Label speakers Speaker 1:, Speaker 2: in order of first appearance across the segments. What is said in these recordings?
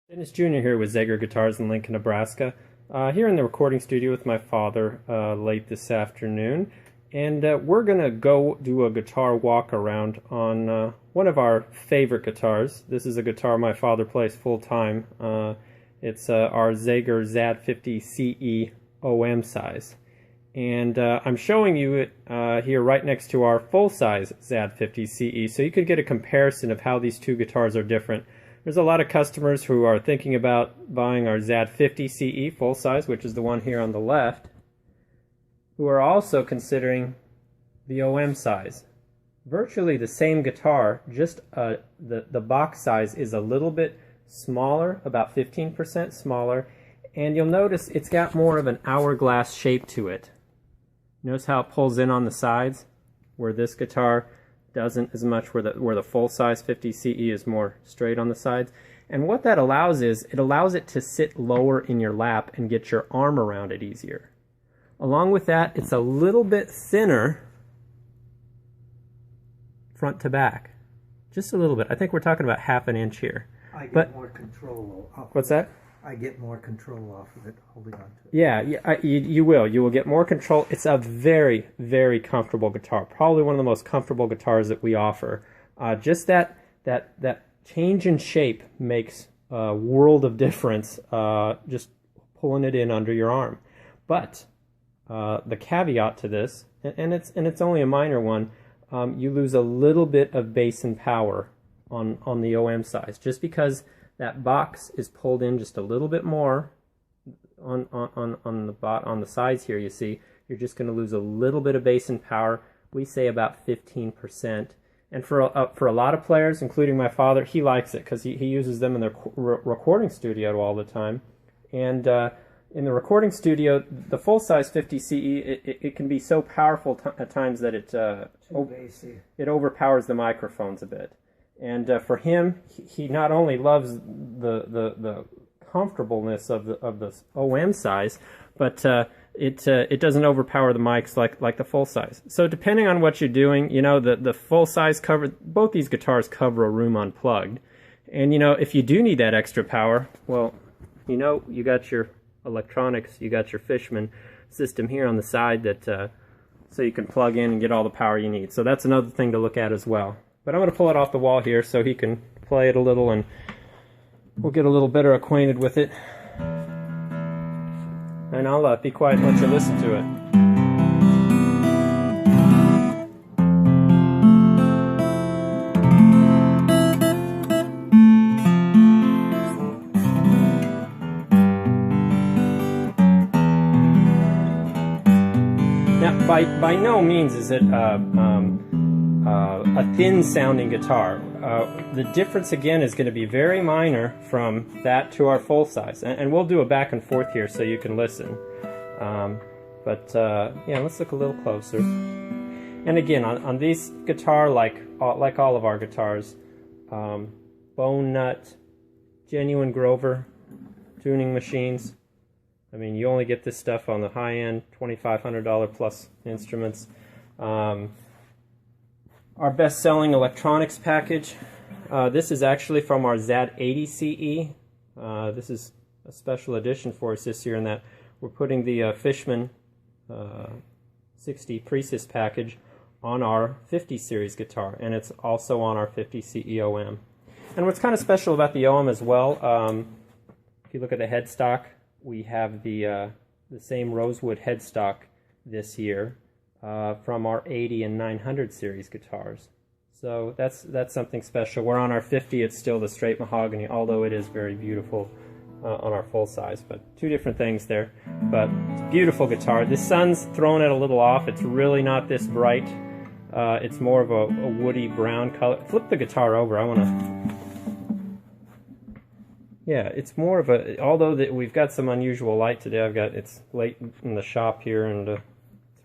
Speaker 1: Dennis Jr. here with Zager Guitars in Lincoln, Nebraska. Here in the recording studio with my father late this afternoon. And we're going to go do a guitar walk around on one of our favorite guitars. This is a guitar my father plays full time. It's our Zager ZAD 50 CE OM size. And I'm showing you it here right next to our full-size ZAD 50 CE, so you could get a comparison of how these two guitars are different. There's a lot of customers who are thinking about buying our ZAD 50 CE full-size, which is the one here on the left, who are also considering the OM size. Virtually the same guitar, just the box size is a little bit smaller, about 15% smaller, and you'll notice it's got more of an hourglass shape to it. Notice how it pulls in on the sides, where this guitar doesn't as much, where the full-size 50 CE is more straight on the sides. And what that allows is, it allows it to sit lower in your lap and get your arm around it easier. Along with that, it's a little bit thinner front to back. Just a little bit. I think we're talking about half an inch here.
Speaker 2: I get more control off.
Speaker 1: What's that?
Speaker 2: I get more control off of it, holding on to it.
Speaker 1: Yeah, you will. You will get more control. It's a very, very comfortable guitar. Probably one of the most comfortable guitars that we offer. Just that change in shape makes a world of difference, just pulling it in under your arm. But the caveat to this, and it's only a minor one, you lose a little bit of bass and power on the OM size, just because that box is pulled in just a little bit more on the sides here. You see, you're just going to lose a little bit of bass and power. We say about 15%. And for a lot of players, including my father, he likes it because he uses them in the recording studio all the time. And in the recording studio, the full-size 50 CE, it can be so powerful at times that it overpowers the microphones a bit. And for him, he not only loves the comfortableness of the OM size, but it doesn't overpower the mics like the full size. So depending on what you're doing, you know, the full size both these guitars cover a room unplugged. And you know, if you do need that extra power, well, you know, you got your electronics, you got your Fishman system here on the side that so you can plug in and get all the power you need. So that's another thing to look at as well. But I'm going to pull it off the wall here so he can play it a little and we'll get a little better acquainted with it. And I'll be quiet and let you listen to it. Now, by no means is it a thin-sounding guitar. The difference, again, is going to be very minor from that to our full-size. And we'll do a back and forth here so you can listen. Yeah, let's look a little closer. And again, on these guitar, like all of our guitars, bone nut, genuine Grover tuning machines. I mean, you only get this stuff on the high-end, $2,500 plus instruments. Our best-selling electronics package. This is actually from our ZAD 80 CE. This is a special edition for us this year in that we're putting the Fishman 60 Precis package on our 50 series guitar, and it's also on our 50 CE OM. And what's kind of special about the OM as well, if you look at the headstock, we have the same rosewood headstock this year. From our 80 and 900 series guitars. So that's something special. We're on our 50, it's still the straight mahogany, although it is very beautiful on our full size. But two different things there. But it's a beautiful guitar. The sun's throwing it a little off. It's really not this bright. It's more of a woody brown color. Flip the guitar over. I want to... Yeah, it's more of a... Although we've got some unusual light today. It's late in the shop here and...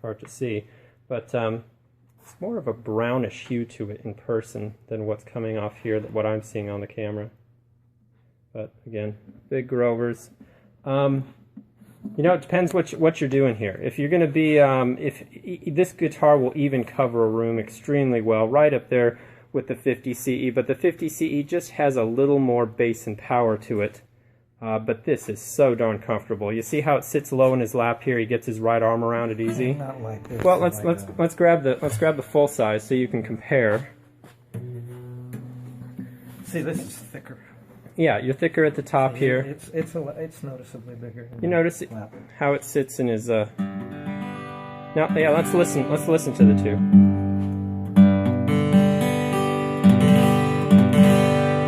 Speaker 1: hard to see, but it's more of a brownish hue to it in person than what's coming off here, what I'm seeing on the camera. But again, big Grovers. You know, it depends what you're doing here. If you're going to be, this guitar will even cover a room extremely well, right up there with the 50 CE, but the 50 CE just has a little more bass and power to it but this is so darn comfortable. You see how it sits low in his lap here? He gets his right arm around it easy.
Speaker 2: Not like this.
Speaker 1: Well, let's grab the full size so you can compare.
Speaker 2: See, this is thicker.
Speaker 1: Yeah, you're thicker at the top here.
Speaker 2: It's noticeably bigger.
Speaker 1: You notice how it sits in his. Now, yeah, let's listen. Let's listen to the two.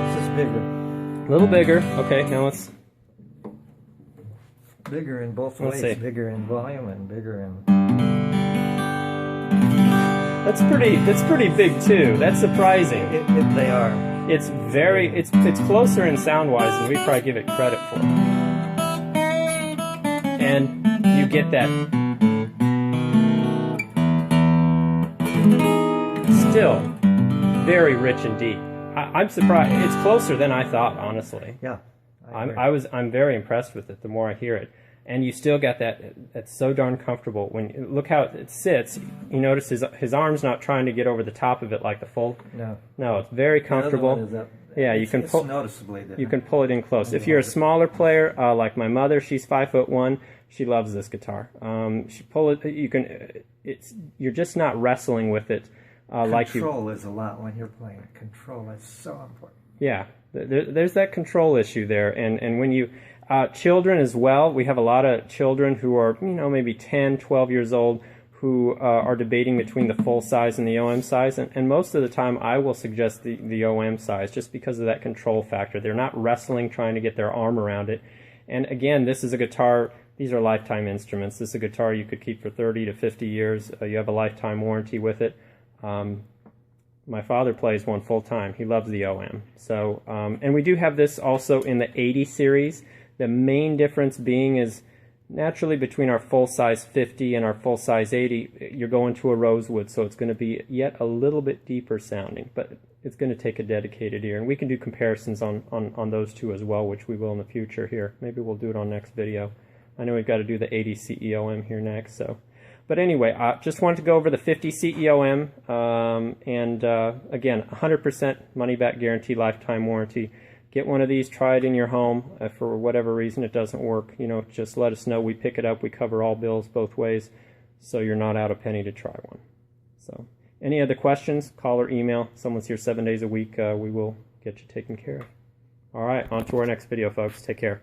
Speaker 2: This is bigger.
Speaker 1: A little bigger. Okay, now let's.
Speaker 2: Bigger in both ways. Bigger in volume and bigger in.
Speaker 1: That's pretty big too. That's surprising.
Speaker 2: They are.
Speaker 1: It's closer in sound wise than we probably give it credit for. And you get that still very rich and deep. I'm surprised. It's closer than I thought, honestly.
Speaker 2: Yeah.
Speaker 1: I'm very impressed with it the more I hear it. And you still got that's so darn comfortable. When look how it sits, you notice his arm's not trying to get over the top of it like the full. No, it's very comfortable. Yeah, you can pull.
Speaker 2: Noticeably different.
Speaker 1: You can pull it in close. If you're a smaller player, like my mother, she's 5'1". She loves this guitar. She pull it. You can. You're just not wrestling with it like you.
Speaker 2: Control is a lot when you're playing. Control is so important.
Speaker 1: Yeah, there's that control issue there, and when you. Children as well. We have a lot of children who are, maybe 10, 12 years old who are debating between the full size and the OM size. And most of the time I will suggest the OM size just because of that control factor. They're not wrestling trying to get their arm around it. And again, this is a guitar, these are lifetime instruments. This is a guitar you could keep for 30 to 50 years. You have a lifetime warranty with it. My father plays one full time. He loves the OM. So, and we do have this also in the 80 series. The main difference being is naturally between our full-size 50 and our full-size 80, you're going to a rosewood, so it's going to be yet a little bit deeper sounding, but it's going to take a dedicated ear. And we can do comparisons on those two as well, which we will in the future here. Maybe we'll do it on next video. I know we've got to do the 80 CEOM here next. So, but anyway, I just wanted to go over the 50 CEOM, and again, 100% money-back guarantee, lifetime warranty. Get one of these, try it in your home. If for whatever reason it doesn't work, just let us know. We pick it up. We cover all bills both ways, so you're not out a penny to try one. So, any other questions, call or email. Someone's here 7 days a week. We will get you taken care of. All right, on to our next video, folks. Take care.